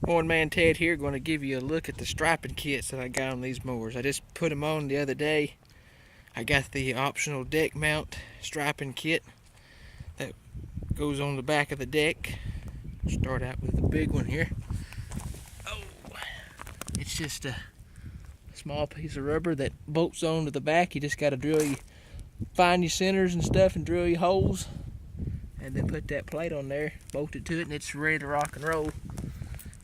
One Man Ted here, going to give you a look at the striping kits that I got on these mowers. I just put them on the other day. I got the optional deck mount striping kit that goes on the back of the deck. Start out with the big one here. Oh, it's just a small piece of rubber that bolts onto the back. You just got to find your centers and stuff and drill your holes, and then put that plate on there, bolt it to it, and it's ready to rock and roll.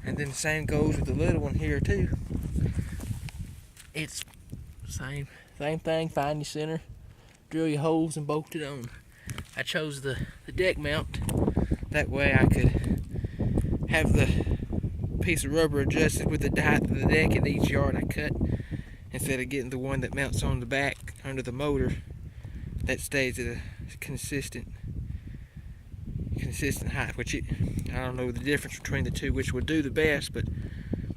And then the same goes with the little one here too. It's same thing, find your center, drill your holes, and bolt it on. I chose the deck mount, that way I could have the piece of rubber adjusted with the height of the deck in each yard I cut, instead of getting the one that mounts on the back under the motor that stays at a consistent height, which I don't know the difference between the two which would do the best, but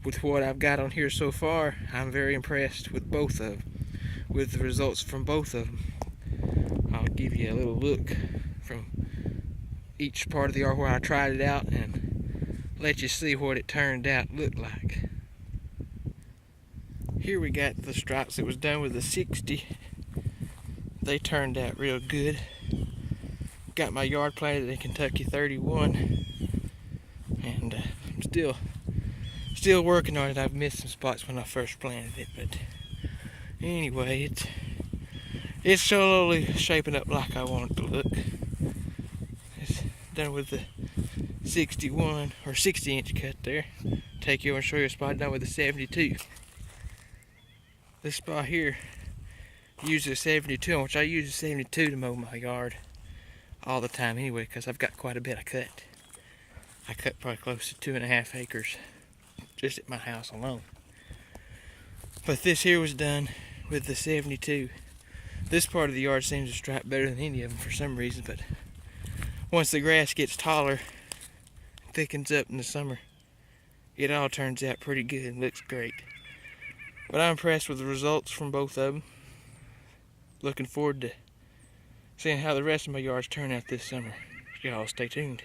with what I've got on here so far, I'm very impressed with both of them, with the results from both of them. I'll give you a little look from each part of the yard where I tried it out and let you see what it turned out look like. Here we got the stripes that was done with the 60. They turned out real good. Got my yard planted in Kentucky 31, and I'm still working on it. I've missed some spots when I first planted it, but anyway, it's slowly shaping up like I want it to look. It's done with the 61 or 60-inch cut there. Take you and show you a spot done with the 72. This spot here uses a 72, which I use a 72 to mow my yard all the time anyway, because I've got quite a bit I cut. I cut probably close to 2.5 acres just at my house alone. But this here was done with the 72. This part of the yard seems to stripe better than any of them for some reason, but once the grass gets taller, thickens up in the summer, it all turns out pretty good and looks great. But I'm impressed with the results from both of them. Looking forward to seeing how the rest of my yards turn out this summer. Y'all stay tuned.